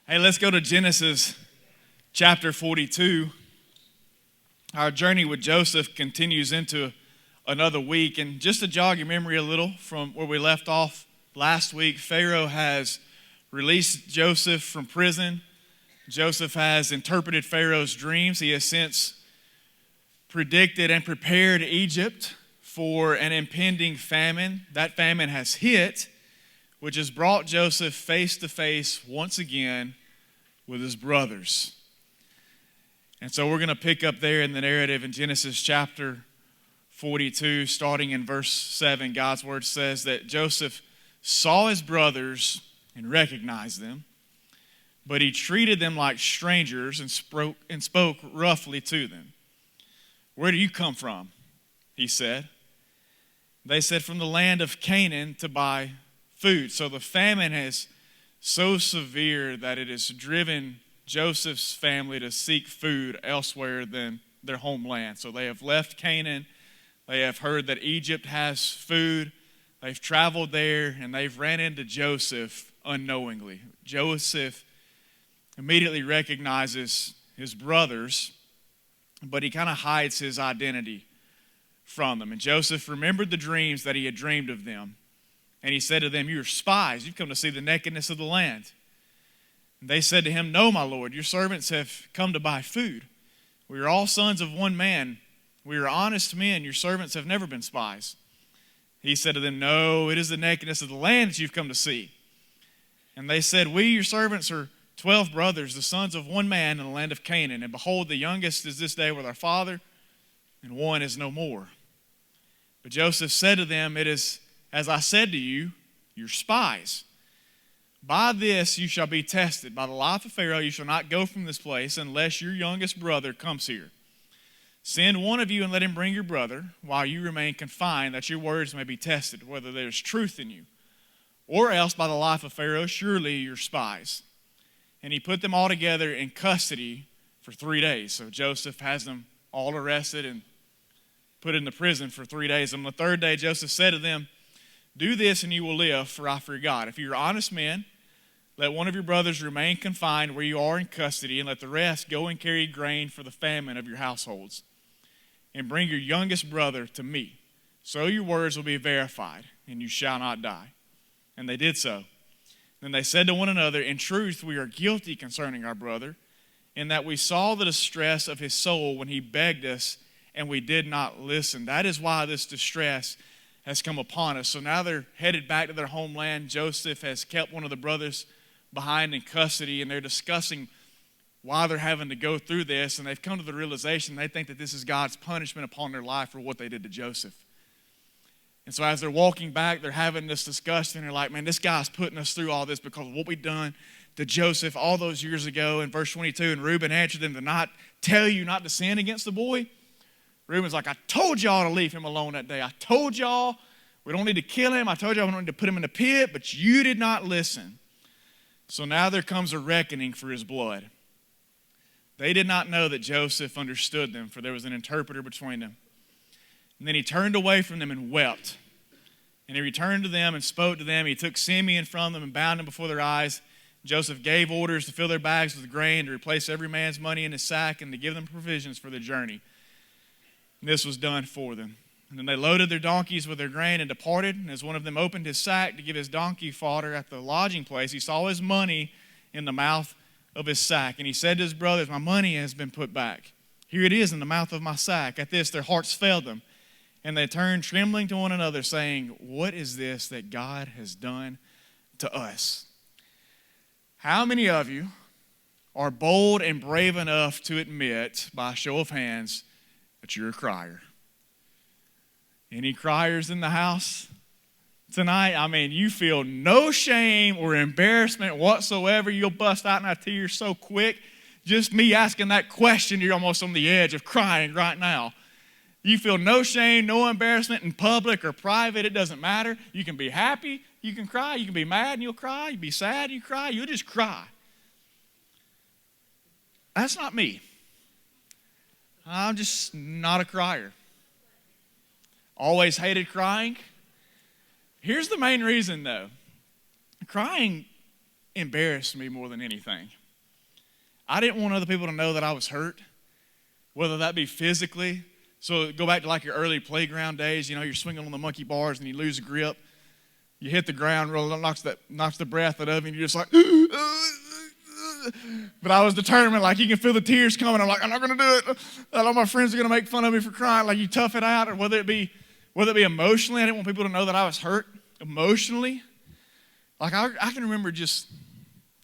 Hey, let's go to Genesis chapter 42. Our journey with Joseph continues into another week. And just to jog your memory a little from where we left off last week, Pharaoh has released Joseph from prison. Joseph has interpreted Pharaoh's dreams. He has since predicted and prepared Egypt for an impending famine. That famine has hit, which has brought Joseph face to face once again with his brothers. And so we're going to pick up there in the narrative in Genesis chapter 42, starting in verse 7. God's word says that Joseph saw his brothers and recognized them, but he treated them like strangers and spoke roughly to them. "Where do you come from?" he said. They said, "From the land of Canaan to buy food." So the famine is so severe that it has driven Joseph's family to seek food elsewhere than their homeland. So they have left Canaan. They have heard that Egypt has food. They've traveled there and they've ran into Joseph unknowingly. Joseph immediately recognizes his brothers, but he kind of hides his identity from them. And Joseph remembered the dreams that he had dreamed of them. And he said to them, "You are spies. You've come to see the nakedness of the land." And they said to him, "No, my lord, your servants have come to buy food. We are all sons of one man. We are honest men. Your servants have never been spies." He said to them, "No, it is the nakedness of the land that you've come to see." And they said, "We, your servants, are 12 brothers, the sons of one man in the land of Canaan. And behold, the youngest is this day with our father, and one is no more." But Joseph said to them, "It is as I said to you, you're spies. By this you shall be tested. By the life of Pharaoh you shall not go from this place unless your youngest brother comes here. Send one of you and let him bring your brother while you remain confined, that your words may be tested, whether there's truth in you. Or else by the life of Pharaoh, surely you're spies." And he put them all together in custody for 3 days. So Joseph has them all arrested and put in the prison for 3 days. On the third day, Joseph said to them, "Do this and you will live, for I fear God. If you're honest men, let one of your brothers remain confined where you are in custody, and let the rest go and carry grain for the famine of your households. And bring your youngest brother to me. So your words will be verified, and you shall not die." And they did so. Then they said to one another, "In truth, we are guilty concerning our brother, in that we saw the distress of his soul when he begged us, and we did not listen. That is why this distress has come upon us." So now they're headed back to their homeland. Joseph has kept one of the brothers behind in custody, and they're discussing why they're having to go through this. And they've come to the realization they think that this is God's punishment upon their life for what they did to Joseph. And so as they're walking back, they're having this discussion. They're like, "Man, this guy's putting us through all this because of what we've done to Joseph all those years ago." In verse 22, and Reuben answered them, "To not tell you not to sin against the boy?" Reuben's like, "I told y'all to leave him alone that day. I told y'all we don't need to kill him. I told y'all we don't need to put him in the pit, but you did not listen." So now there comes a reckoning for his blood. They did not know that Joseph understood them, for there was an interpreter between them. And then he turned away from them and wept. And he returned to them and spoke to them. He took Simeon from them and bound him before their eyes. Joseph gave orders to fill their bags with grain, to replace every man's money in his sack, and to give them provisions for their journey. And this was done for them. And then they loaded their donkeys with their grain and departed. And as one of them opened his sack to give his donkey fodder at the lodging place, he saw his money in the mouth of his sack. And he said to his brothers, "My money has been put back. Here it is in the mouth of my sack." At this their hearts failed them. And they turned trembling to one another, saying, "What is this that God has done to us?" How many of you are bold and brave enough to admit, by a show of hands, that you're a crier? Any criers in the house tonight? I mean, you feel no shame or embarrassment whatsoever. You'll bust out in tears so quick. Just me asking that question, you're almost on the edge of crying right now. You feel no shame, no embarrassment in public or private. It doesn't matter. You can be happy, you can cry. You can be mad and you'll cry. You can be sad, you cry. You'll just cry. That's not me. I'm just not a crier. Always hated crying. Here's the main reason, though. Crying embarrassed me more than anything. I didn't want other people to know that I was hurt, whether that be physically. So go back to like your early playground days, you're swinging on the monkey bars and you lose a grip. You hit the ground, knocks the breath out of you, and you're just like, but I was determined, like you can feel the tears coming. I'm like, I'm not going to do it. All my friends are going to make fun of me for crying. Like you tough it out, or whether it be emotionally. I didn't want people to know that I was hurt emotionally. Like I can remember just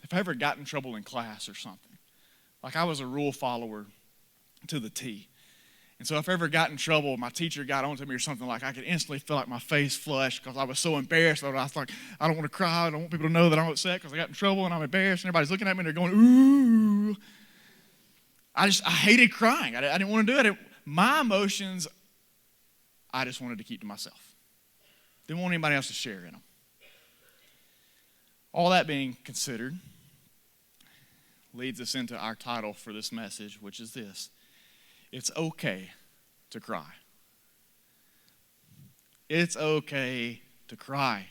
if I ever got in trouble in class or something. Like I was a rule follower to the T. And so if I ever got in trouble, my teacher got onto me or something, like I could instantly feel like my face flush because I was so embarrassed. I was like, I don't want to cry. I don't want people to know that I'm upset because I got in trouble and I'm embarrassed. And everybody's looking at me and they're going, ooh. I hated crying. I didn't want to do it. My emotions, I just wanted to keep to myself. Didn't want anybody else to share in them. All that being considered leads us into our title for this message, which is this: it's okay to cry. It's okay to cry.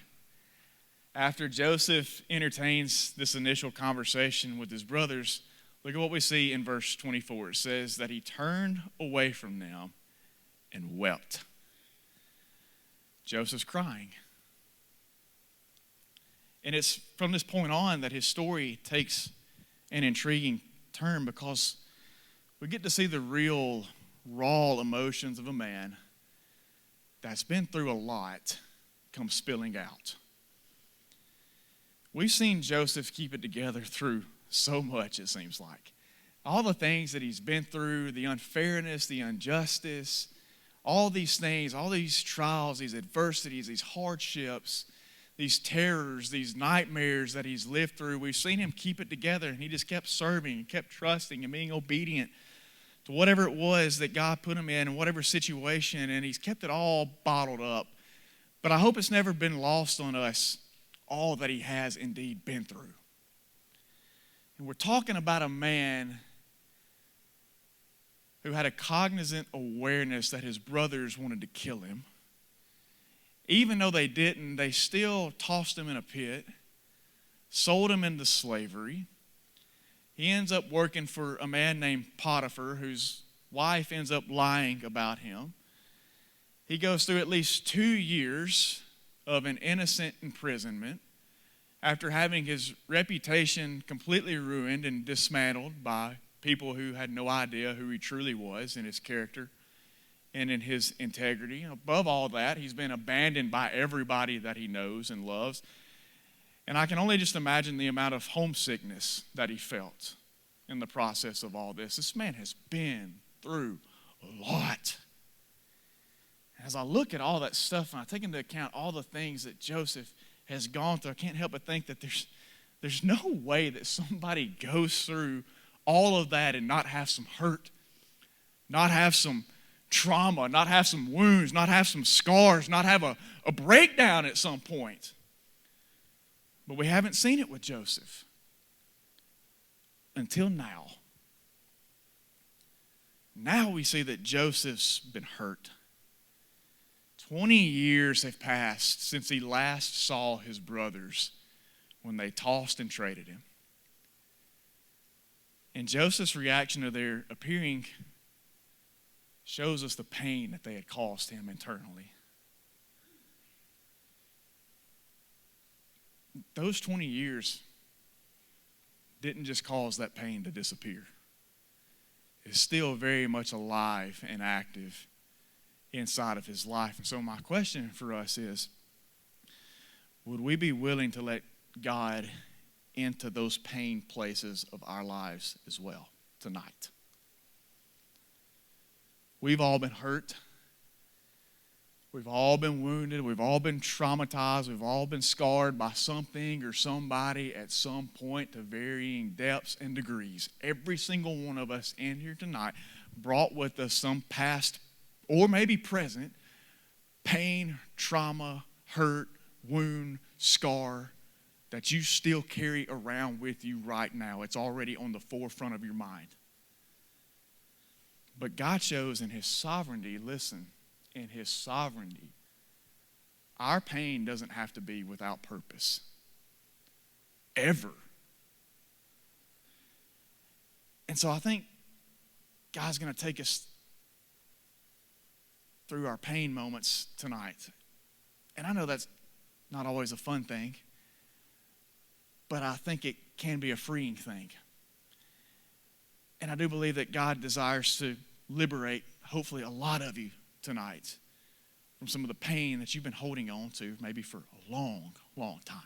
After Joseph entertains this initial conversation with his brothers, look at what we see in verse 24. It says that he turned away from them and wept. Joseph's crying. And it's from this point on that his story takes an intriguing turn, because we get to see the real, raw emotions of a man that's been through a lot come spilling out. We've seen Joseph keep it together through so much, it seems like. All the things that he's been through, the unfairness, the injustice, all these things, all these trials, these adversities, these hardships, these terrors, these nightmares that he's lived through. We've seen him keep it together, and he just kept serving and kept trusting and being obedient to whatever it was that God put him in, whatever situation, and he's kept it all bottled up. But I hope it's never been lost on us all that he has indeed been through. And we're talking about a man who had a cognizant awareness that his brothers wanted to kill him. Even though they didn't, they still tossed him in a pit, sold him into slavery. He ends up working for a man named Potiphar, whose wife ends up lying about him. He goes through at least 2 years of an innocent imprisonment after having his reputation completely ruined and dismantled by people who had no idea who he truly was in his character and in his integrity. Above all that, he's been abandoned by everybody that he knows and loves. And I can only just imagine the amount of homesickness that he felt in the process of all this. This man has been through a lot. As I look at all that stuff and I take into account all the things that Joseph has gone through, I can't help but think that there's no way that somebody goes through all of that and not have some hurt, not have some trauma, not have some wounds, not have some scars, not have a breakdown at some point. But we haven't seen it with Joseph until now. Now we see that Joseph's been hurt. 20 years have passed since he last saw his brothers when they tossed and traded him. And Joseph's reaction to their appearing shows us the pain that they had caused him internally. Those 20 years didn't just cause that pain to disappear. It's still very much alive and active inside of his life. And so my question for us is, would we be willing to let God into those pain places of our lives as well tonight? We've all been hurt. We've all been wounded. We've all been traumatized. We've all been scarred by something or somebody at some point to varying depths and degrees. Every single one of us in here tonight brought with us some past or maybe present pain, trauma, hurt, wound, scar that you still carry around with you right now. It's already on the forefront of your mind. But God shows in His sovereignty, listen, in His sovereignty, our pain doesn't have to be without purpose. Ever. And so I think God's going to take us through our pain moments tonight. And I know that's not always a fun thing, but I think it can be a freeing thing. And I do believe that God desires to liberate, hopefully, a lot of you tonight from some of the pain that you've been holding on to maybe for a long, long time.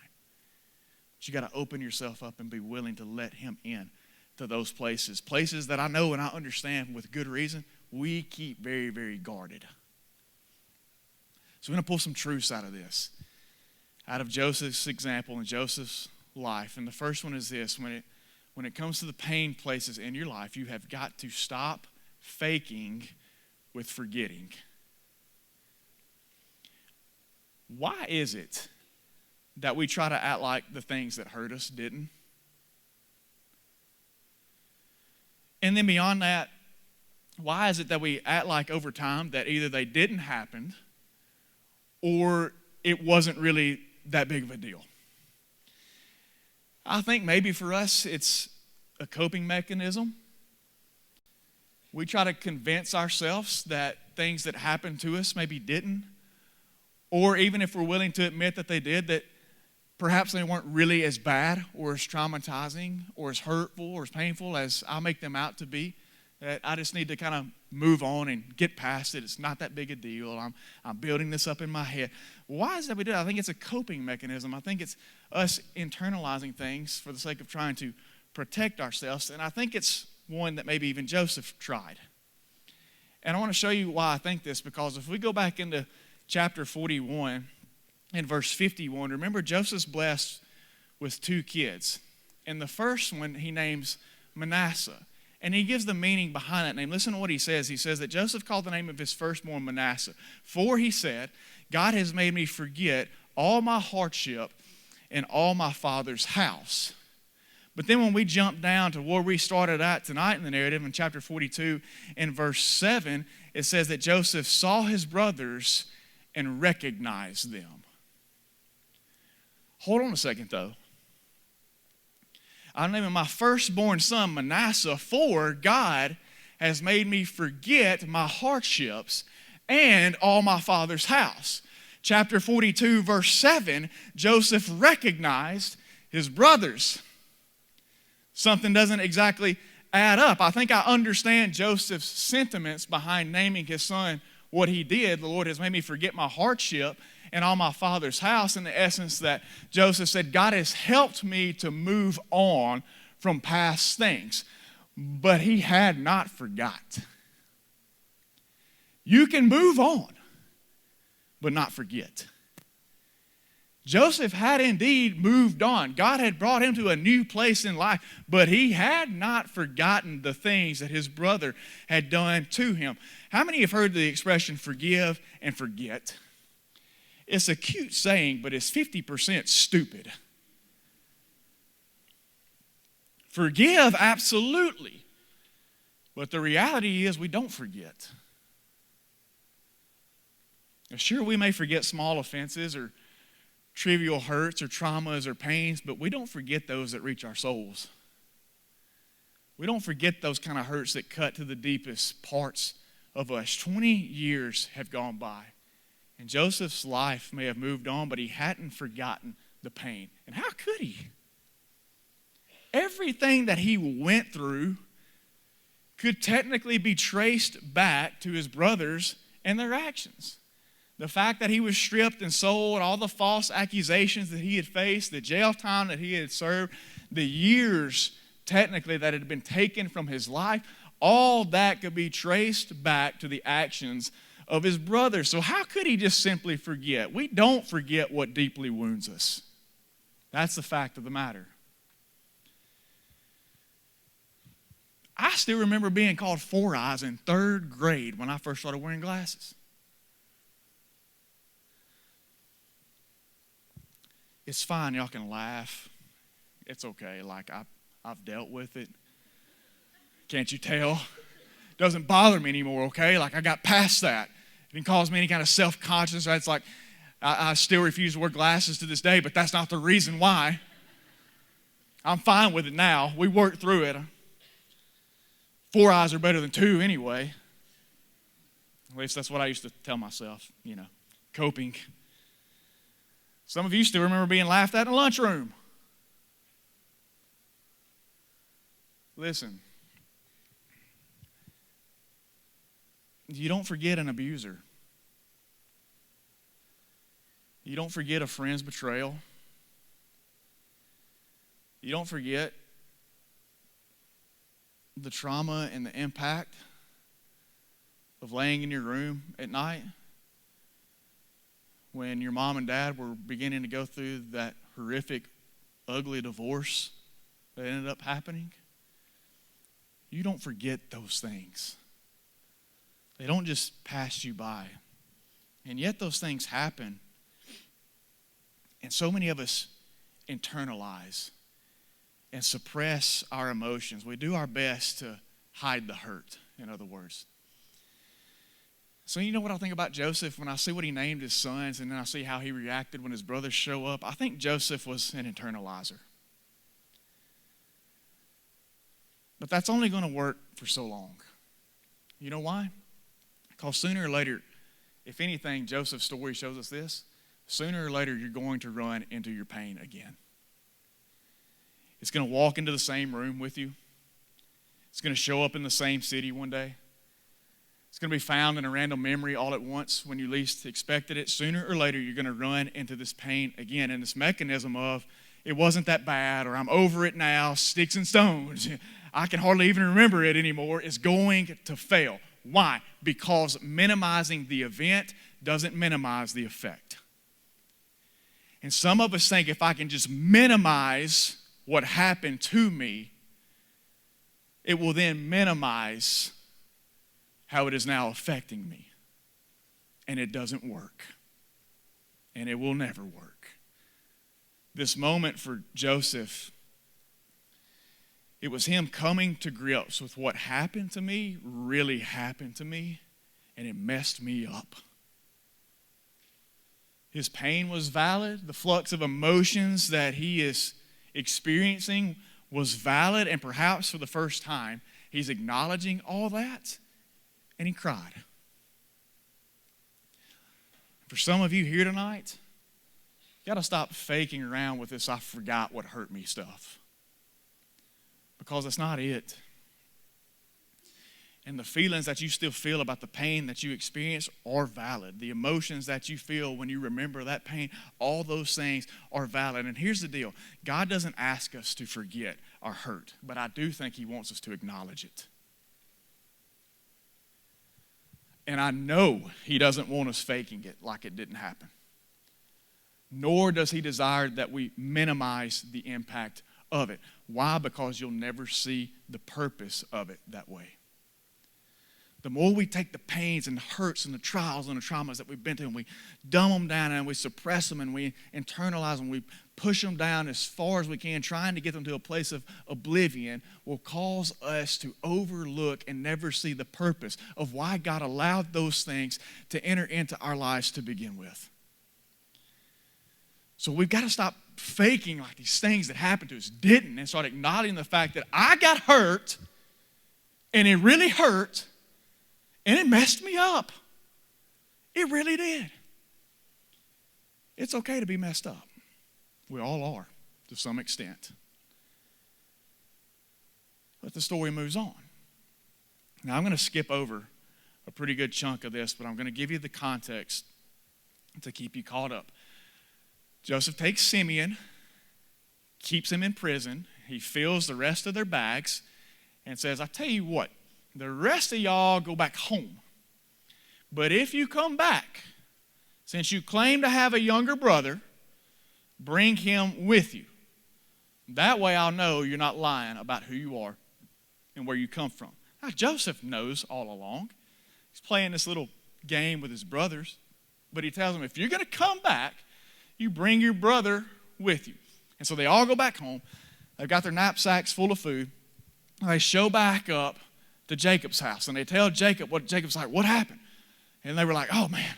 But you got to open yourself up and be willing to let him in to those places. Places that I know and I understand with good reason, we keep very, very guarded. So we're going to pull some truths out of this, out of Joseph's example and Joseph's life. And the first one is this: when it comes to the pain places in your life, you have got to stop faking with forgetting. Why is it that we try to act like the things that hurt us didn't? And then beyond that, why is it that we act like over time that either they didn't happen or it wasn't really that big of a deal? I think maybe for us it's a coping mechanism. We try to convince ourselves that things that happened to us maybe didn't, or even if we're willing to admit that they did, that perhaps they weren't really as bad or as traumatizing or as hurtful or as painful as I make them out to be. That I just need to kind of move on and get past it. It's not that big a deal. I'm building this up in my head. Why is that we do it? I think it's a coping mechanism. I think it's us internalizing things for the sake of trying to protect ourselves. And I think it's one that maybe even Joseph tried. And I want to show you why I think this, because if we go back into chapter 41 and verse 51, remember Joseph's blessed with 2 kids. And the first one he names Manasseh. And he gives the meaning behind that name. Listen to what he says. He says that Joseph called the name of his firstborn Manasseh. For he said, God has made me forget all my hardship and all my father's house. But then when we jump down to where we started at tonight in the narrative, in chapter 42 and verse 7, it says that Joseph saw his brothers and recognized them. Hold on a second, though. I'm naming my firstborn son Manasseh, for God has made me forget my hardships and all my father's house. Chapter 42, verse 7, Joseph recognized his brothers. Something doesn't exactly add up. I think I understand Joseph's sentiments behind naming his son what he did. The Lord has made me forget my hardship and all my father's house, in the essence that Joseph said, God has helped me to move on from past things. But he had not forgot. You can move on, but not forget. Joseph had indeed moved on. God had brought him to a new place in life, but he had not forgotten the things that his brother had done to him. How many have heard the expression forgive and forget? It's a cute saying, but it's 50% stupid. Forgive, absolutely. But the reality is we don't forget. Sure, we may forget small offenses or trivial hurts or traumas or pains, but we don't forget those that reach our souls. We don't forget those kind of hurts that cut to the deepest parts of us. 20 years have gone by. And Joseph's life may have moved on, but he hadn't forgotten the pain. And how could he? Everything that he went through could technically be traced back to his brothers and their actions. The fact that he was stripped and sold, all the false accusations that he had faced, the jail time that he had served, the years technically that had been taken from his life, all that could be traced back to the actions of his brothers. So how could he just simply forget? We don't forget what deeply wounds us. That's the fact of the matter. I still remember being called Four Eyes in 3rd grade when I first started wearing glasses. It's fine, y'all can laugh. It's okay, like I've dealt with it. Can't you tell? Doesn't bother me anymore, okay? Like I got past that. It didn't cause me any kind of self-conscious. It's like I still refuse to wear glasses to this day, but that's not the reason why. I'm fine with it now. We worked through it. 4 eyes are better than 2 anyway. At least that's what I used to tell myself, coping. Some of you still remember being laughed at in a lunchroom. Listen, you don't forget an abuser. You don't forget a friend's betrayal. You don't forget the trauma and the impact of laying in your room at night when your mom and dad were beginning to go through that horrific, ugly divorce that ended up happening. You don't forget those things. They don't just pass you by. And yet those things happen. And so many of us internalize and suppress our emotions. We do our best to hide the hurt, in other words. So you know what I think about Joseph when I see what he named his sons and then I see how he reacted when his brothers show up? I think Joseph was an internalizer. But that's only going to work for so long. You know why? Because sooner or later, if anything, Joseph's story shows us this. Sooner or later, you're going to run into your pain again. It's going to walk into the same room with you. It's going to show up in the same city one day. It's going to be found in a random memory all at once when you least expected it. Sooner or later, you're going to run into this pain again. And this mechanism of, it wasn't that bad, or I'm over it now, sticks and stones, I can hardly even remember it anymore, is going to fail. Why? Because minimizing the event doesn't minimize the effect. And some of us think if I can just minimize what happened to me, it will then minimize how it is now affecting me. And it doesn't work. And it will never work. This moment for Joseph, it was him coming to grips with what happened to me, really happened to me, and it messed me up. His pain was valid. The flux of emotions that he is experiencing was valid, and perhaps for the first time, he's acknowledging all that, and he cried. For some of you here tonight, you got to stop faking around with this "I forgot what hurt me" stuff. Because that's not it. And the feelings that you still feel about the pain that you experience are valid. The emotions that you feel when you remember that pain, all those things are valid. And here's the deal. God doesn't ask us to forget our hurt, but I do think he wants us to acknowledge it. And I know he doesn't want us faking it like it didn't happen. Nor does he desire that we minimize the impact of it. Why? Because you'll never see the purpose of it that way. The more we take the pains and the hurts and the trials and the traumas that we've been through and we dumb them down and we suppress them and we internalize them, we push them down as far as we can, trying to get them to a place of oblivion, will cause us to overlook and never see the purpose of why God allowed those things to enter into our lives to begin with. So we've got to stop faking like these things that happened to us didn't and start acknowledging the fact that I got hurt and it really hurt and it messed me up. It really did. It's okay to be messed up. We all are to some extent. But the story moves on. Now I'm going to skip over a pretty good chunk of this, but I'm going to give you the context to keep you caught up. Joseph takes Simeon, keeps him in prison. He fills the rest of their bags and says, I tell you what, the rest of y'all go back home. But if you come back, since you claim to have a younger brother, bring him with you. That way I'll know you're not lying about who you are and where you come from. Now, Joseph knows all along. He's playing this little game with his brothers. But he tells them, if you're going to come back, you bring your brother with you. And so they all go back home. They've got their knapsacks full of food. They show back up to Jacob's house. And they tell Jacob, what Jacob's like, what happened? And they were like, oh, man,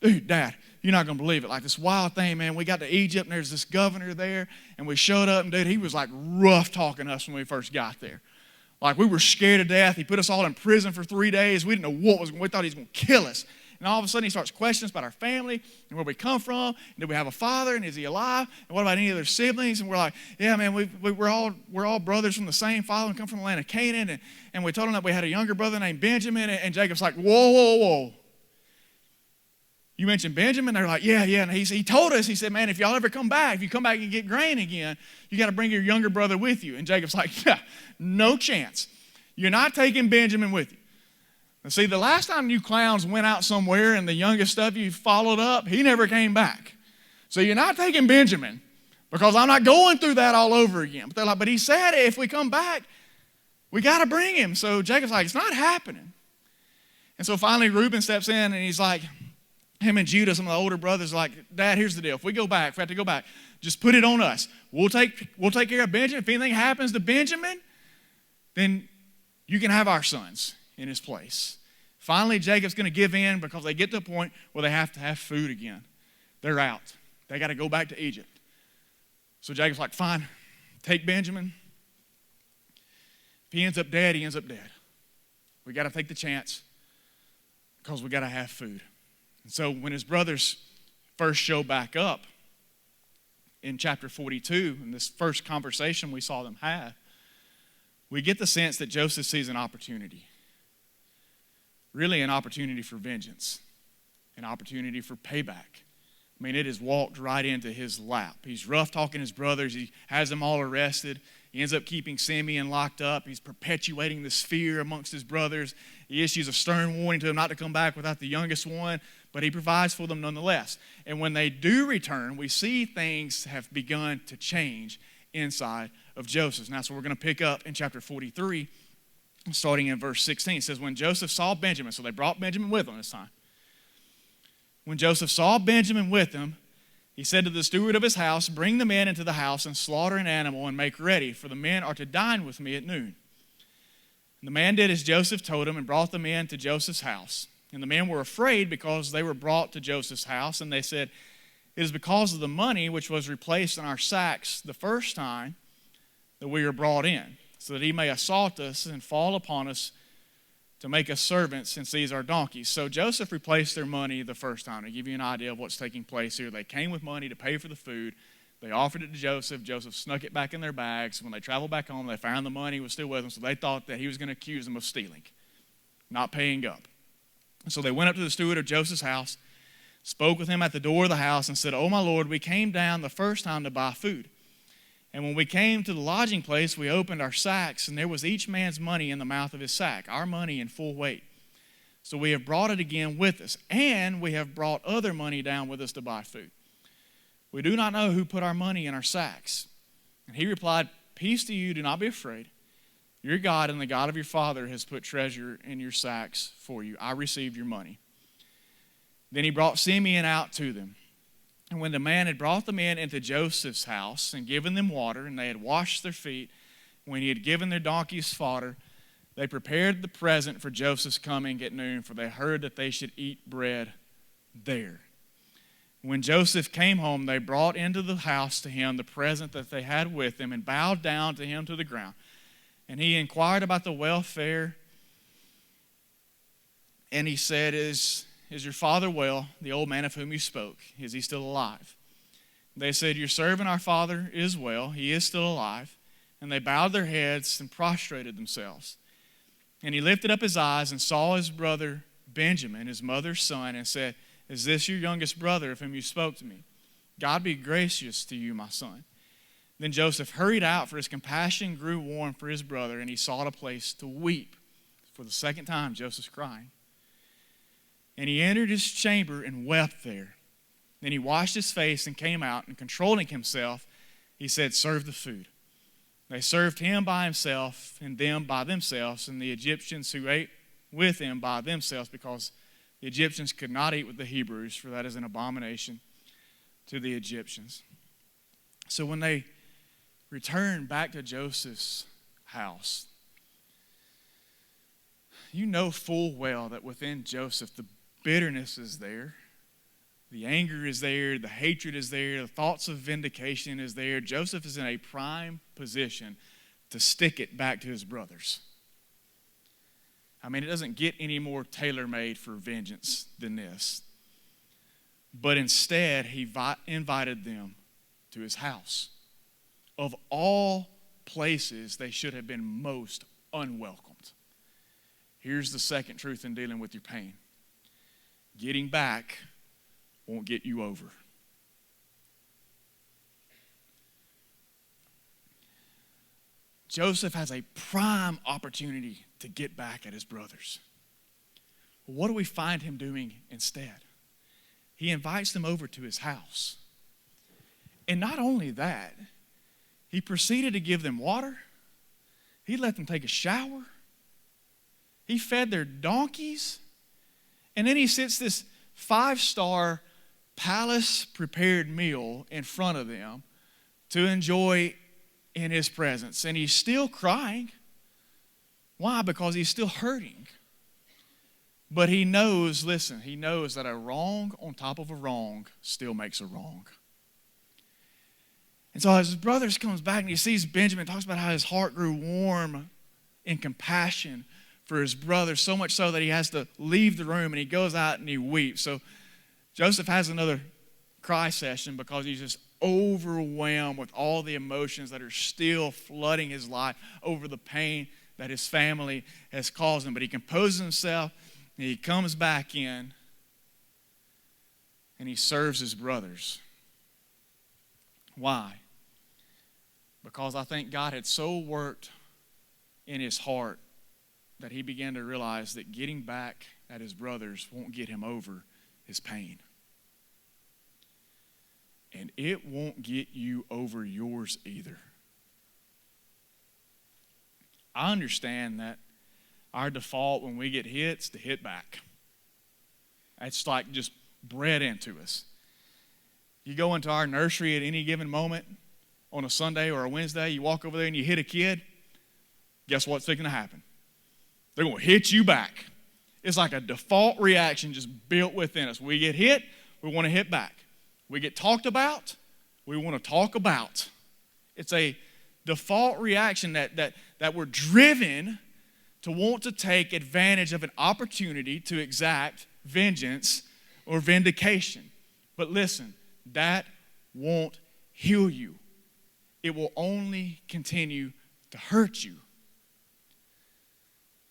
dude, Dad, you're not going to believe it. Like this wild thing, man. We got to Egypt, and there's this governor there. And we showed up, and, dude, he was like rough talking us when we first got there. Like, we were scared to death. He put us all in prison for 3 days. We didn't know what was going on. We thought he was going to kill us. And all of a sudden, he starts questioning us about our family and where we come from. And do we have a father? And is he alive? And what about any other siblings? And we're like, yeah, man, we're all brothers from the same father and come from the land of Canaan. And we told him that we had a younger brother named Benjamin. And Jacob's like, whoa. You mentioned Benjamin? They're like, yeah. And he told us, he said, man, if y'all ever come back, if you come back and get grain again, you got to bring your younger brother with you. And Jacob's like, yeah, no chance. You're not taking Benjamin with you. And see, the last time you clowns went out somewhere and the youngest of you followed up, he never came back. So you're not taking Benjamin because I'm not going through that all over again. But they're like, but he said if we come back, we got to bring him. So Jacob's like, it's not happening. And so finally Reuben steps in and he's like, him and Judah, some of the older brothers, are like, Dad, here's the deal. If we have to go back, just put it on us. We'll take care of Benjamin. If anything happens to Benjamin, then you can have our sons in his place. Finally, Jacob's going to give in because they get to a point where they have to have food again. They're out. They got to go back to Egypt. So Jacob's like, fine, take Benjamin. If he ends up dead, he ends up dead. We got to take the chance because we got to have food. And so when his brothers first show back up in chapter 42, in this first conversation we saw them have, we get the sense that Joseph sees an opportunity. Really an opportunity for vengeance, an opportunity for payback. I mean, it has walked right into his lap. He's rough talking his brothers. He has them all arrested. He ends up keeping Simeon locked up. He's perpetuating this fear amongst his brothers. He issues a stern warning to them not to come back without the youngest one, but he provides for them nonetheless. And when they do return, we see things have begun to change inside of Joseph. And that's what we're going to pick up in chapter 43, starting in verse 16. It says, when Joseph saw Benjamin, so they brought Benjamin with them this time. When Joseph saw Benjamin with him, he said to the steward of his house, bring the men into the house and slaughter an animal and make ready, for the men are to dine with me at noon. And the man did as Joseph told him and brought the men to Joseph's house. And the men were afraid because they were brought to Joseph's house, and they said, it is because of the money which was replaced in our sacks the first time that we are brought in, so that he may assault us and fall upon us to make us servants and seize our donkeys. So Joseph replaced their money the first time. To give you an idea of what's taking place here, they came with money to pay for the food. They offered it to Joseph. Joseph snuck it back in their bags. When they traveled back home, they found the money was still with them, so they thought that he was going to accuse them of stealing, not paying up. So they went up to the steward of Joseph's house, spoke with him at the door of the house, and said, "Oh, my lord, we came down the first time to buy food. And when we came to the lodging place, we opened our sacks, and there was each man's money in the mouth of his sack, our money in full weight. So we have brought it again with us, and we have brought other money down with us to buy food. We do not know who put our money in our sacks." And he replied, "Peace to you, do not be afraid. Your God and the God of your father has put treasure in your sacks for you. I received your money." Then he brought Simeon out to them. And when the man had brought the men into Joseph's house and given them water, and they had washed their feet, when he had given their donkeys fodder, they prepared the present for Joseph's coming at noon, for they heard that they should eat bread there. When Joseph came home, they brought into the house to him the present that they had with them, and bowed down to him to the ground. And he inquired about the welfare, and he said, Is your father well, the old man of whom you spoke? Is he still alive? They said, "Your servant, our father, is well. He is still alive." And they bowed their heads and prostrated themselves. And he lifted up his eyes and saw his brother Benjamin, his mother's son, and said, "Is this your youngest brother of whom you spoke to me? God be gracious to you, my son." Then Joseph hurried out, for his compassion grew warm for his brother, and he sought a place to weep. For the second time, Joseph's crying. And he entered his chamber and wept there. Then he washed his face and came out, and controlling himself, he said, "Serve the food." They served him by himself, and them by themselves, and the Egyptians who ate with him by themselves, because the Egyptians could not eat with the Hebrews, for that is an abomination to the Egyptians. So when they returned back to Joseph's house, you know full well that within Joseph, the bitterness is there. The anger is there. The hatred is there. The thoughts of vindication is there. Joseph is in a prime position to stick it back to his brothers. I mean, it doesn't get any more tailor-made for vengeance than this. But instead, he invited them to his house. Of all places, they should have been most unwelcomed. Here's the second truth in dealing with your pain. Getting back won't get you over. Joseph has a prime opportunity to get back at his brothers. What do we find him doing instead? He invites them over to his house. And not only that, he proceeded to give them water. He let them take a shower. He fed their donkeys. And then he sits this 5-star palace-prepared meal in front of them to enjoy in his presence. And he's still crying. Why? Because he's still hurting. But he knows, listen, he knows that a wrong on top of a wrong still makes a wrong. And so as his brothers comes back and he sees Benjamin, talks about how his heart grew warm in compassion for his brother, so much so that he has to leave the room and he goes out and he weeps. So Joseph has another cry session because he's just overwhelmed with all the emotions that are still flooding his life over the pain that his family has caused him. But he composes himself and he comes back in and he serves his brothers. Why? Because I think God had so worked in his heart that he began to realize that getting back at his brothers won't get him over his pain. And it won't get you over yours either. I understand that our default when we get hit is to hit back. It's like just bred into us. You go into our nursery at any given moment on a Sunday or a Wednesday, you walk over there and you hit a kid, guess what's going to happen? They're going to hit you back. It's like a default reaction just built within us. We get hit, we want to hit back. We get talked about, we want to talk about. It's a default reaction that we're driven to want to take advantage of an opportunity to exact vengeance or vindication. But listen, that won't heal you. It will only continue to hurt you.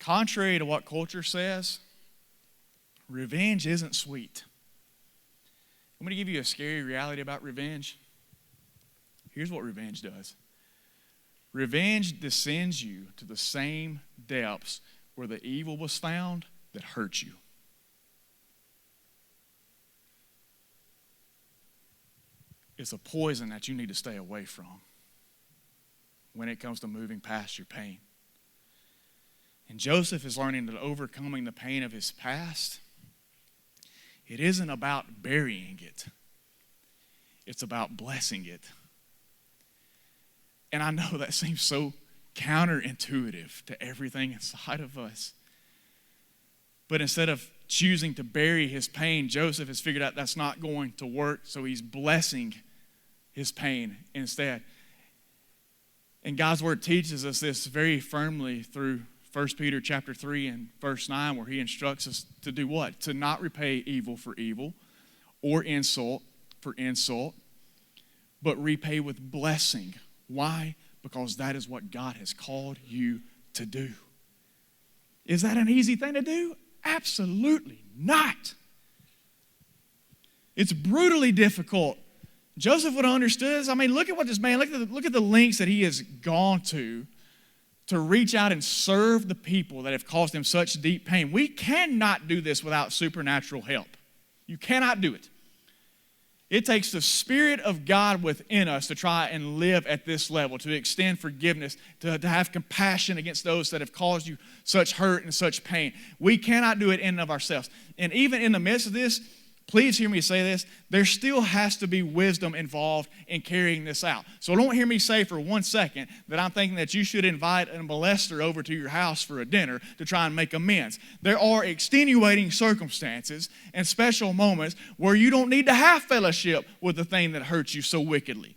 Contrary to what culture says, revenge isn't sweet. I'm going to give you a scary reality about revenge. Here's what revenge does. Revenge descends you to the same depths where the evil was found that hurt you. It's a poison that you need to stay away from when it comes to moving past your pain. And Joseph is learning that overcoming the pain of his past, it isn't about burying it. It's about blessing it. And I know that seems so counterintuitive to everything inside of us. But instead of choosing to bury his pain, Joseph has figured out that's not going to work, so he's blessing his pain instead. And God's word teaches us this very firmly through 1 Peter chapter 3 and verse 9, where he instructs us to do what? To not repay evil for evil or insult for insult, but repay with blessing. Why? Because that is what God has called you to do. Is that an easy thing to do? Absolutely not. It's brutally difficult. Joseph would have understood this. I mean, look at what this man, look at the lengths that he has gone to reach out and serve the people that have caused him such deep pain. We cannot do this without supernatural help. You cannot do it. It takes the Spirit of God within us to try and live at this level, to extend forgiveness, to have compassion against those that have caused you such hurt and such pain. We cannot do it in and of ourselves. And even in the midst of this, please hear me say this, there still has to be wisdom involved in carrying this out. So don't hear me say for 1 second that I'm thinking that you should invite a molester over to your house for a dinner to try and make amends. There are extenuating circumstances and special moments where you don't need to have fellowship with the thing that hurts you so wickedly.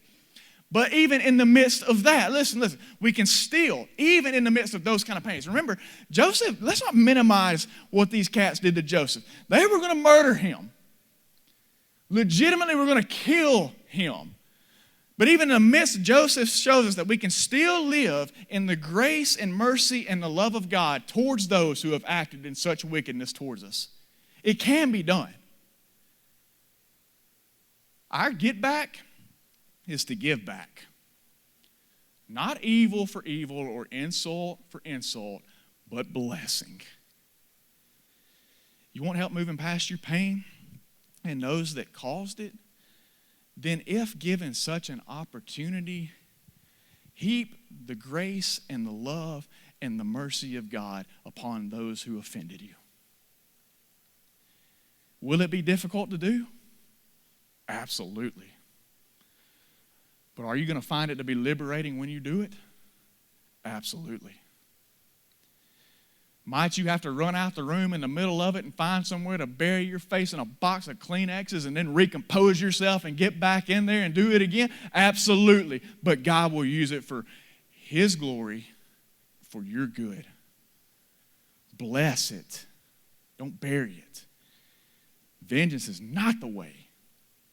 But even in the midst of that, listen, we can still, even in the midst of those kind of pains. Remember, Joseph, let's not minimize what these cats did to Joseph. They were going to murder him. Legitimately, we're going to kill him. But even in the midst, Joseph shows us that we can still live in the grace and mercy and the love of God towards those who have acted in such wickedness towards us. It can be done. Our get back is to give back. Not evil for evil or insult for insult, but blessing. You want help moving past your pain and those that caused it? Then if given such an opportunity, heap the grace and the love and the mercy of God upon those who offended you. Will it be difficult to do? Absolutely. But are you going to find it to be liberating when you do it? Absolutely. Might you have to run out the room in the middle of it and find somewhere to bury your face in a box of Kleenexes and then recompose yourself and get back in there and do it again? Absolutely. But God will use it for His glory, for your good. Bless it. Don't bury it. Vengeance is not the way.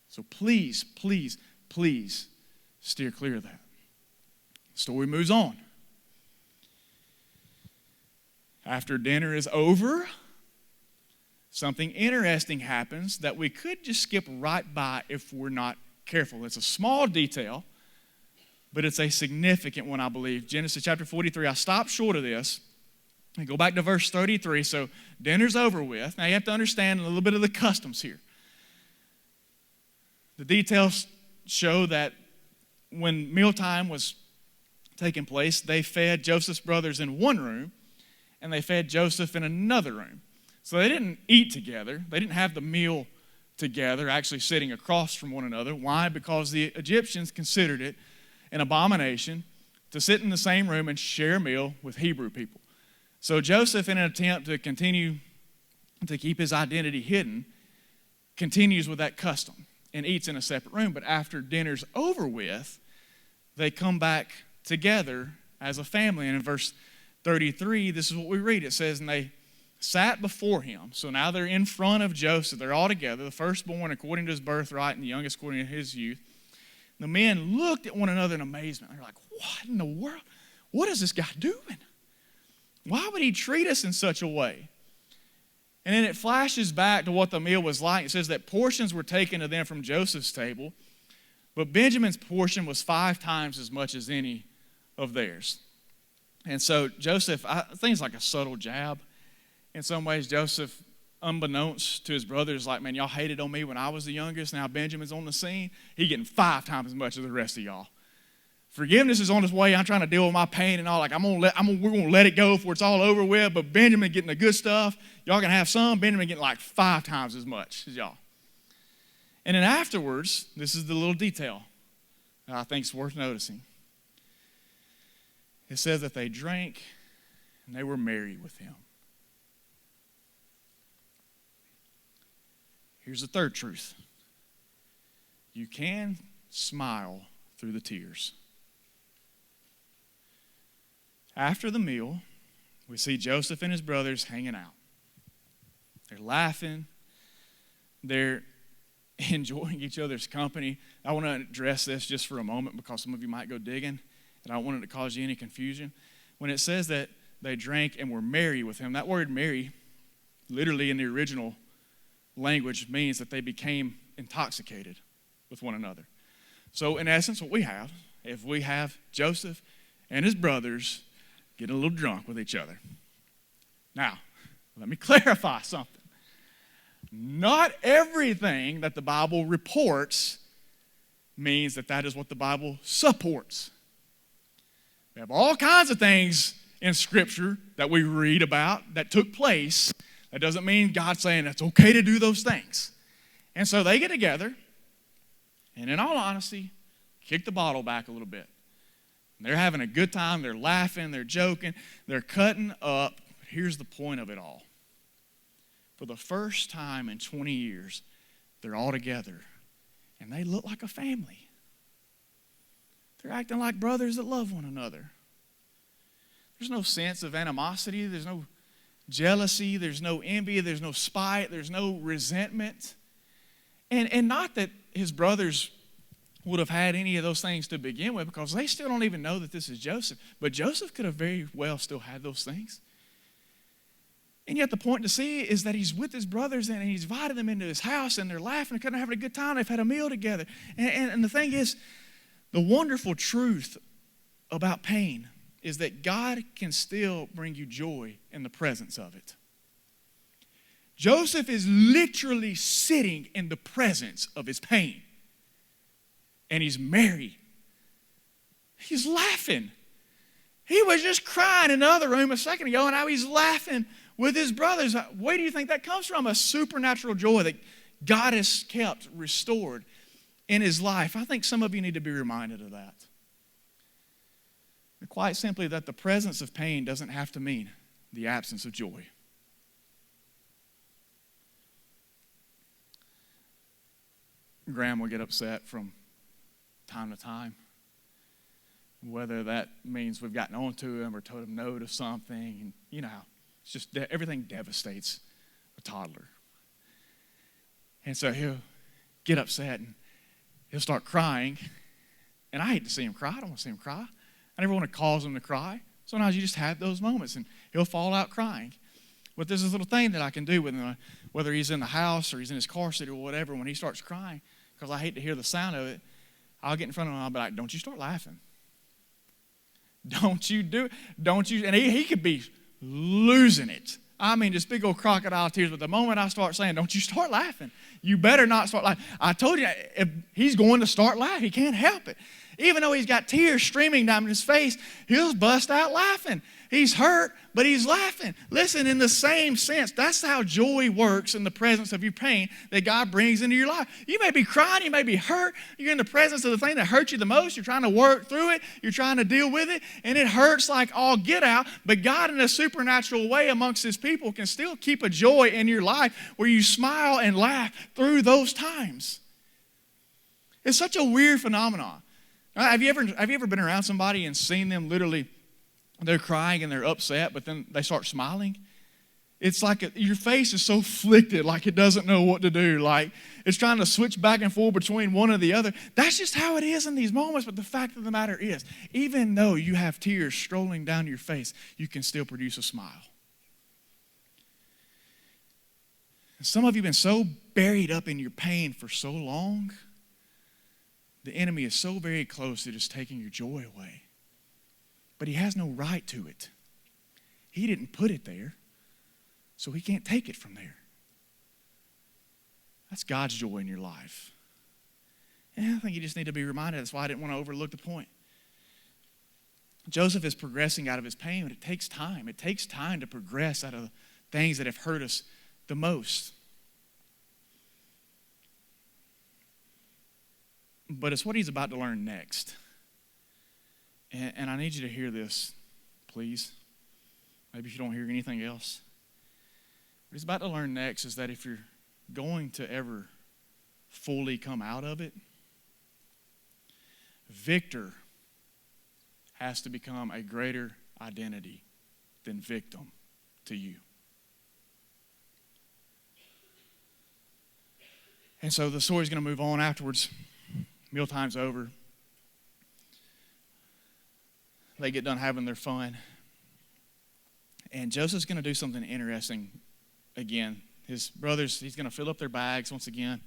So please, please, please steer clear of that. The story moves on. After dinner is over, something interesting happens that we could just skip right by if we're not careful. It's a small detail, but it's a significant one, I believe. Genesis chapter 43, I stopped short of this and go back to verse 33. So dinner's over with. Now you have to understand a little bit of the customs here. The details show that when mealtime was taking place, they fed Joseph's brothers in one room, and they fed Joseph in another room. So they didn't eat together. They didn't have the meal together, actually sitting across from one another. Why? Because the Egyptians considered it an abomination to sit in the same room and share a meal with Hebrew people. So Joseph, in an attempt to continue to keep his identity hidden, continues with that custom and eats in a separate room. But after dinner's over with, they come back together as a family. And in verse 33, this is what we read. It says, and they sat before him. So now they're in front of Joseph. They're all together, the firstborn according to his birthright and the youngest according to his youth. The men looked at one another in amazement. They're like, what in the world? What is this guy doing? Why would he treat us in such a way? And then it flashes back to what the meal was like. It says that portions were taken to them from Joseph's table, but Benjamin's portion was 5 times as much as any of theirs. And so Joseph, I think it's like a subtle jab. In some ways, Joseph, unbeknownst to his brothers, like, man, y'all hated on me when I was the youngest. Now Benjamin's on the scene. He's getting 5 times as much as the rest of y'all. Forgiveness is on its way. I'm trying to deal with my pain and all. Like, we're gonna let it go before it's all over with. But Benjamin getting the good stuff. Y'all gonna have some. Benjamin getting like 5 times as much as y'all. And then afterwards, this is the little detail that I think is worth noticing. It says that they drank and they were merry with him. Here's the third truth. You can smile through the tears. After the meal, we see Joseph and his brothers hanging out. They're laughing. They're enjoying each other's company. I want to address this just for a moment because some of you might go digging, and I don't want it to cause you any confusion. When it says that they drank and were merry with him, that word merry, literally in the original language, means that they became intoxicated with one another. So in essence, what we have, if we have Joseph and his brothers getting a little drunk with each other. Now, let me clarify something. Not everything that the Bible reports means that that is what the Bible supports. We have all kinds of things in Scripture that we read about that took place. That doesn't mean God's saying it's okay to do those things. And so they get together, and in all honesty, kick the bottle back a little bit. And they're having a good time. They're laughing. They're joking. They're cutting up. But here's the point of it all. For the first time in 20 years, they're all together, and they look like a family. They're acting like brothers that love one another. There's no sense of animosity. There's no jealousy. There's no envy. There's no spite. There's no resentment. And not that his brothers would have had any of those things to begin with, because they still don't even know that this is Joseph. But Joseph could have very well still had those things. And yet the point to see is that he's with his brothers and he's invited them into his house and they're laughing and having a good time. They've had a meal together. And the thing is, the wonderful truth about pain is that God can still bring you joy in the presence of it. Joseph is literally sitting in the presence of his pain. And he's merry. He's laughing. He was just crying in the other room a second ago, and now he's laughing with his brothers. Where do you think that comes from? A supernatural joy that God has kept restored in his life. I think some of you need to be reminded of that. Quite simply, that the presence of pain doesn't have to mean the absence of joy. Graham will get upset from time to time, whether that means we've gotten on to him or told him no to something. And you know, it's just everything devastates a toddler. And so he'll get upset and he'll start crying. And I hate to see him cry. I don't want to see him cry. I never want to cause him to cry. Sometimes you just have those moments and he'll fall out crying. But there's this little thing that I can do with him, whether he's in the house or he's in his car seat or whatever, when he starts crying, because I hate to hear the sound of it, I'll get in front of him and I'll be like, don't you start laughing. Don't you do it. Don't you. And he could be losing it. I mean, just big old crocodile tears. But the moment I start saying, don't you start laughing. You better not start laughing. I told you, if he's going to start laughing. He can't help it. Even though he's got tears streaming down his face, he'll bust out laughing. He's hurt, but he's laughing. Listen, in the same sense, that's how joy works in the presence of your pain that God brings into your life. You may be crying, you may be hurt. You're in the presence of the thing that hurts you the most. You're trying to work through it. You're trying to deal with it, and it hurts like all get out. But God, in a supernatural way amongst his people, can still keep a joy in your life where you smile and laugh through those times. It's such a weird phenomenon. Have you ever been around somebody and seen them literally, they're crying and they're upset, but then they start smiling? It's like your face is so flicked, like it doesn't know what to do. Like it's trying to switch back and forth between one or the other. That's just how it is in these moments. But the fact of the matter is, even though you have tears strolling down your face, you can still produce a smile. Some of you have been so buried up in your pain for so long, the enemy is so very close to just taking your joy away. But he has no right to it. He didn't put it there, so he can't take it from there. That's God's joy in your life. And I think you just need to be reminded. That's why I didn't want to overlook the point. Joseph is progressing out of his pain, but it takes time. It takes time to progress out of things that have hurt us the most. But it's what he's about to learn next. And I need you to hear this, please. Maybe if you don't hear anything else. What he's about to learn next is that if you're going to ever fully come out of it, victor has to become a greater identity than victim to you. And so the story's going to move on afterwards. Mealtime's over. They get done having their fun. And Joseph's going to do something interesting again. His brothers, he's going to fill up their bags once again.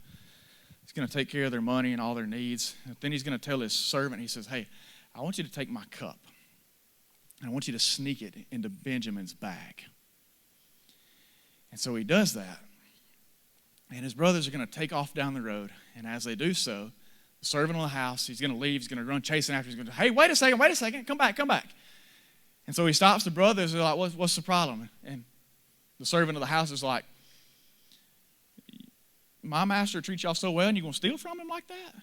He's going to take care of their money and all their needs. And then he's going to tell his servant, he says, hey, I want you to take my cup. And I want you to sneak it into Benjamin's bag. And so he does that. And his brothers are going to take off down the road. And as they do so, the servant of the house, he's going to leave. He's going to run chasing after. He's going to, hey, wait a second, come back. And so he stops the brothers. They're like, what's the problem? And the servant of the house is like, my master treats y'all so well, and you're going to steal from him like that?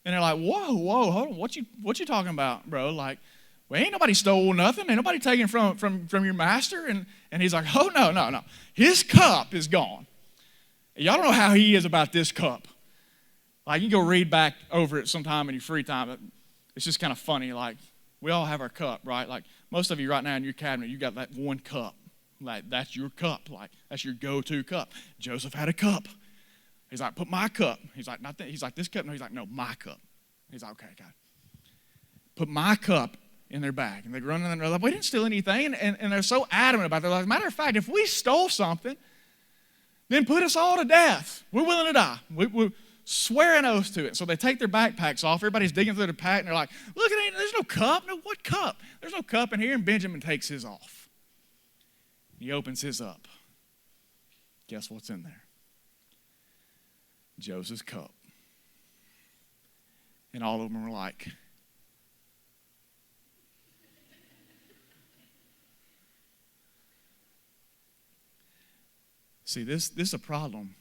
And they're like, whoa, hold on. What you talking about, bro? Like, well, ain't nobody stole nothing. Ain't nobody taken from your master. And he's like, oh, no. His cup is gone. Y'all don't know how he is about this cup. Like, you can go read back over it sometime in your free time. it's just kind of funny. Like, we all have our cup, right? Like, most of you right now in your cabinet, you got that one cup. Like, that's your cup. Like, that's your go-to cup. Joseph had a cup. He's like, put my cup. He's like, not that. He's like, this cup? No, he's like, no, my cup. He's like, okay, God. Put my cup in their bag. And they run in and they're like, we didn't steal anything. And they're so adamant about it. Like, as a matter of fact, if we stole something, then put us all to death. We're willing to die. We're swear an oath to it. So they take their backpacks off. Everybody's digging through their pack, and they're like, look, there's no cup. No, what cup? There's no cup in here. And Benjamin takes his off. He opens his up. Guess what's in there? Joseph's cup. And all of them were like, see, this is a problem.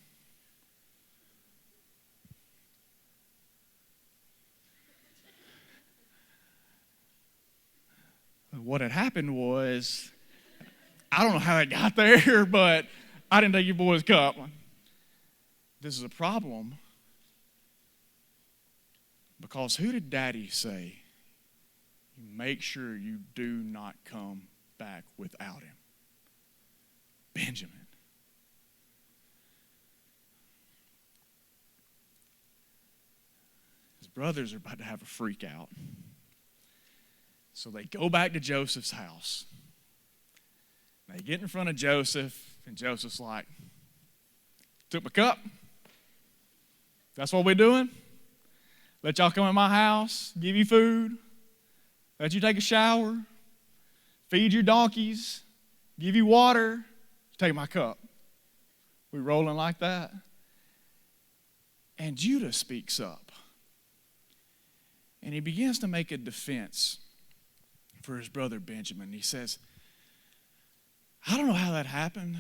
What had happened was, I don't know how it got there, but I didn't take your boy's cup. This is a problem because who did Daddy say? Make sure you do not come back without him. Benjamin. His brothers are about to have a freak out. So they go back to Joseph's house. They get in front of Joseph, and Joseph's like, took my cup. That's what we're doing? Let y'all come in my house, give you food, let you take a shower, feed your donkeys, give you water, take my cup. We rolling like that? And Judah speaks up. And he begins to make a defense for his brother Benjamin. He says, I don't know how that happened,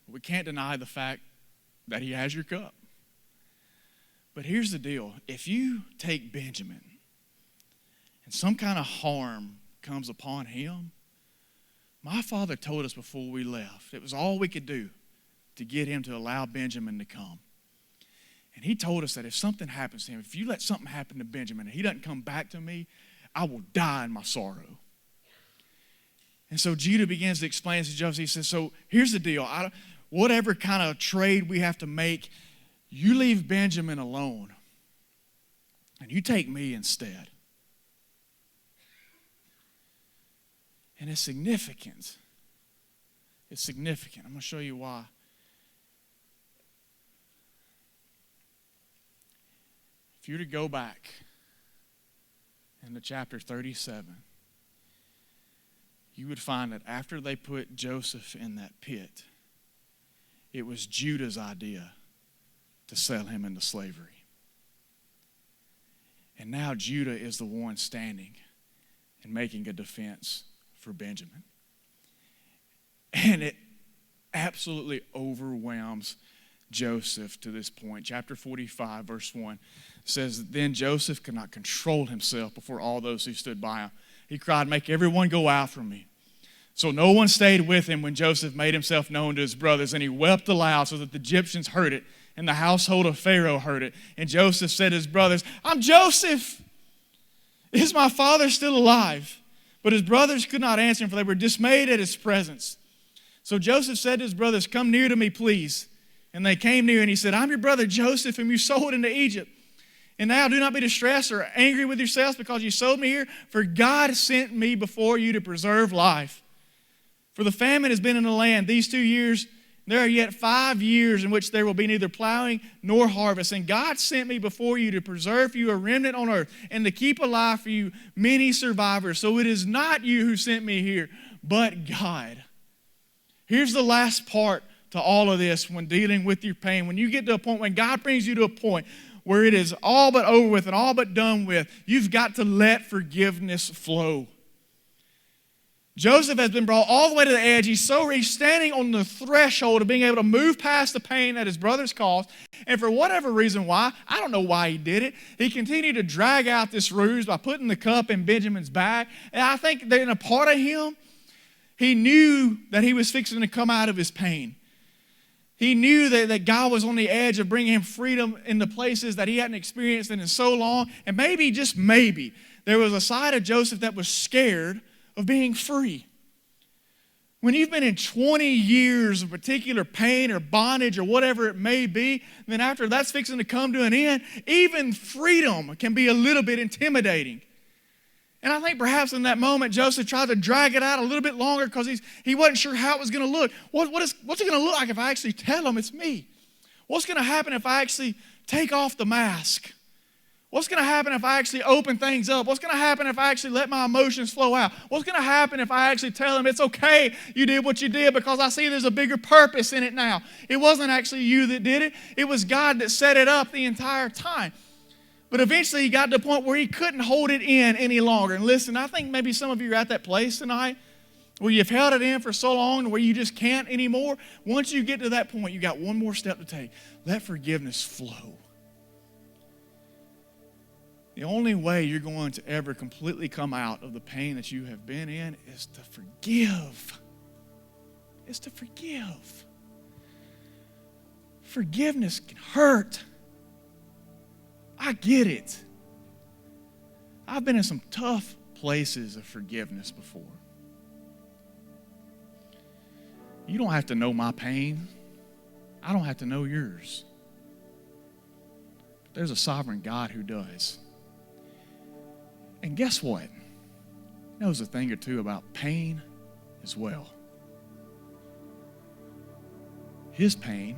but we can't deny the fact that he has your cup. But here's the deal. If you take Benjamin and some kind of harm comes upon him, my father told us before we left, it was all we could do to get him to allow Benjamin to come. And he told us that if something happens to him, if you let something happen to Benjamin and he doesn't come back to me, I will die in my sorrow. And so Judah begins to explain to Joseph. He says, so here's the deal. Whatever kind of trade we have to make, you leave Benjamin alone and you take me instead. And it's significant. It's significant. I'm going to show you why. If you were to go back into chapter 37, you would find that after they put Joseph in that pit, it was Judah's idea to sell him into slavery. And now Judah is the one standing and making a defense for Benjamin. And it absolutely overwhelms Joseph to this point. Chapter 45, verse 1 says, then Joseph could not control himself before all those who stood by him. He cried, make everyone go out from me. So no one stayed with him when Joseph made himself known to his brothers, and he wept aloud so that the Egyptians heard it, and the household of Pharaoh heard it. And Joseph said to his brothers, I'm Joseph. Is my father still alive? But his brothers could not answer him, for they were dismayed at his presence. So Joseph said to his brothers, come near to me, please. And they came near, and he said, I'm your brother Joseph, whom you sold into Egypt. And now do not be distressed or angry with yourselves because you sold me here, for God sent me before you to preserve life. For the famine has been in the land these 2 years. There are yet 5 years in which there will be neither plowing nor harvest. And God sent me before you to preserve for you a remnant on earth and to keep alive for you many survivors. So it is not you who sent me here, but God. Here's the last part to all of this when dealing with your pain. When you get to a point, when God brings you to a point where it is all but over with and all but done with, you've got to let forgiveness flow. Joseph has been brought all the way to the edge. He's standing on the threshold of being able to move past the pain that his brothers caused. And for whatever reason why, I don't know why he did it, he continued to drag out this ruse by putting the cup in Benjamin's bag. And I think that in a part of him, he knew that he was fixing to come out of his pain. He knew that God was on the edge of bringing him freedom into places that he hadn't experienced in so long. And maybe, just maybe, there was a side of Joseph that was scared of being free. When you've been in 20 years of particular pain or bondage or whatever it may be, then after that's fixing to come to an end, even freedom can be a little bit intimidating. And I think perhaps in that moment, Joseph tried to drag it out a little bit longer because he wasn't sure how it was going to look. What's it going to look like if I actually tell them it's me? What's going to happen if I actually take off the mask? What's going to happen if I actually open things up? What's going to happen if I actually let my emotions flow out? What's going to happen if I actually tell them it's okay you did what you did because I see there's a bigger purpose in it now? It wasn't actually you that did it. It was God that set it up the entire time. But eventually he got to the point where he couldn't hold it in any longer. And listen, I think maybe some of you are at that place tonight where you've held it in for so long where you just can't anymore. Once you get to that point, you got one more step to take. Let forgiveness flow. The only way you're going to ever completely come out of the pain that you have been in is to forgive. Is to forgive. Forgiveness can hurt. I get it. I've been in some tough places of forgiveness before. You don't have to know my pain. I don't have to know yours. But there's a sovereign God who does. And guess what? He knows a thing or two about pain as well. His pain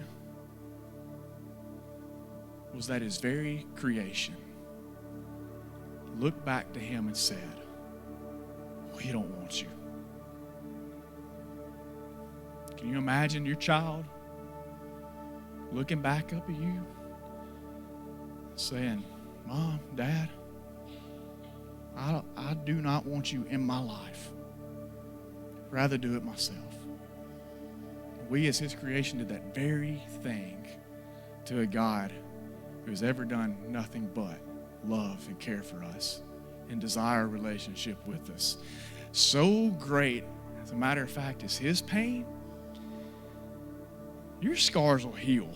was that his very creation looked back to him and said, we don't want you. Can you imagine your child looking back up at you saying, Mom, Dad, I do not want you in my life. I'd rather do it myself. We as his creation did that very thing to a God who has ever done nothing but love and care for us and desire a relationship with us. So great, as a matter of fact, is his pain. Your scars will heal.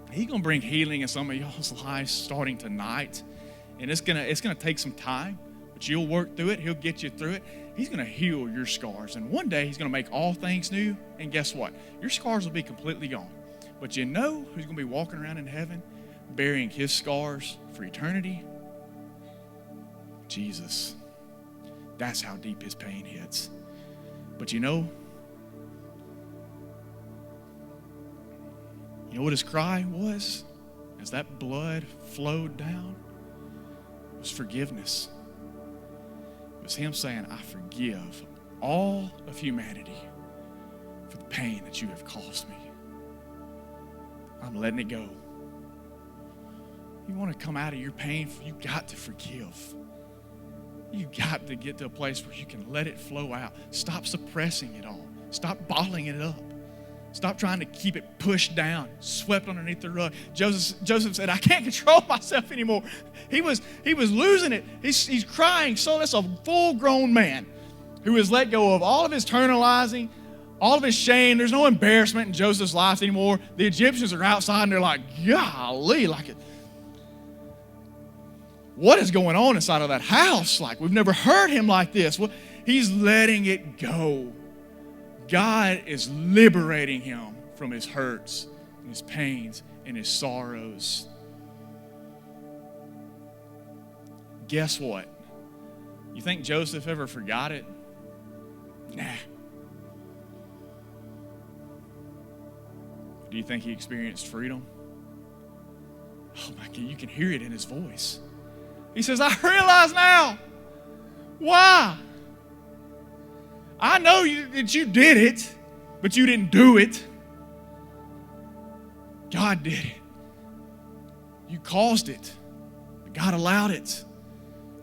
He's going to bring healing in some of y'all's lives starting tonight. And it's gonna take some time, but you'll work through it. He'll get you through it. He's going to heal your scars. And one day he's going to make all things new. And guess what? Your scars will be completely gone. But you know who's going to be walking around in heaven bearing his scars for eternity? Jesus. That's how deep his pain hits. But you know what his cry was as that blood flowed down? It was forgiveness. It was him saying, I forgive all of humanity for the pain that you have caused me. I'm letting it go. You want to come out of your pain, you got to forgive. You got to get to a place where you can let it flow out. Stop suppressing it all. Stop bottling it up. Stop trying to keep it pushed down, swept underneath the rug. Joseph said, I can't control myself anymore. He was losing it. He's crying. So that's a full-grown man who has let go of all of his internalizing, all of his shame. There's no embarrassment in Joseph's life anymore. The Egyptians are outside and they're like, golly, what is going on inside of that house? Like, we've never heard him like this. Well, he's letting it go. God is liberating him from his hurts and his pains and his sorrows. Guess what? You think Joseph ever forgot it? Nah. Do you think he experienced freedom? Oh my God, you can hear it in his voice. He says, I realize now. Why? I know that you did it, but you didn't do it. God did it. You caused it. But God allowed it.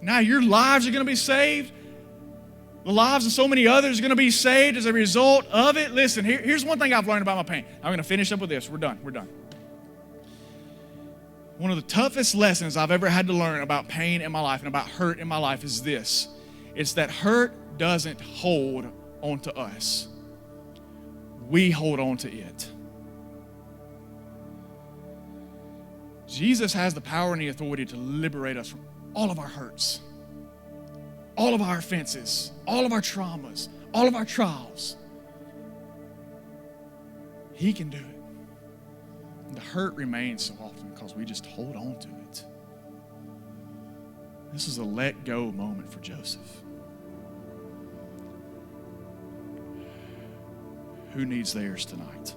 Now your lives are going to be saved. The lives of so many others are going to be saved as a result of it. Listen, here's one thing I've learned about my pain. I'm going to finish up with this. We're done. One of the toughest lessons I've ever had to learn about pain in my life and about hurt in my life is this. It's that hurt doesn't hold on to us. We hold on to it. Jesus has the power and the authority to liberate us from all of our hurts. all of our offenses, all of our traumas, all of our trials. He can do it. And the hurt remains so often because we just hold on to it. This is a let go moment for Joseph. Who needs theirs tonight?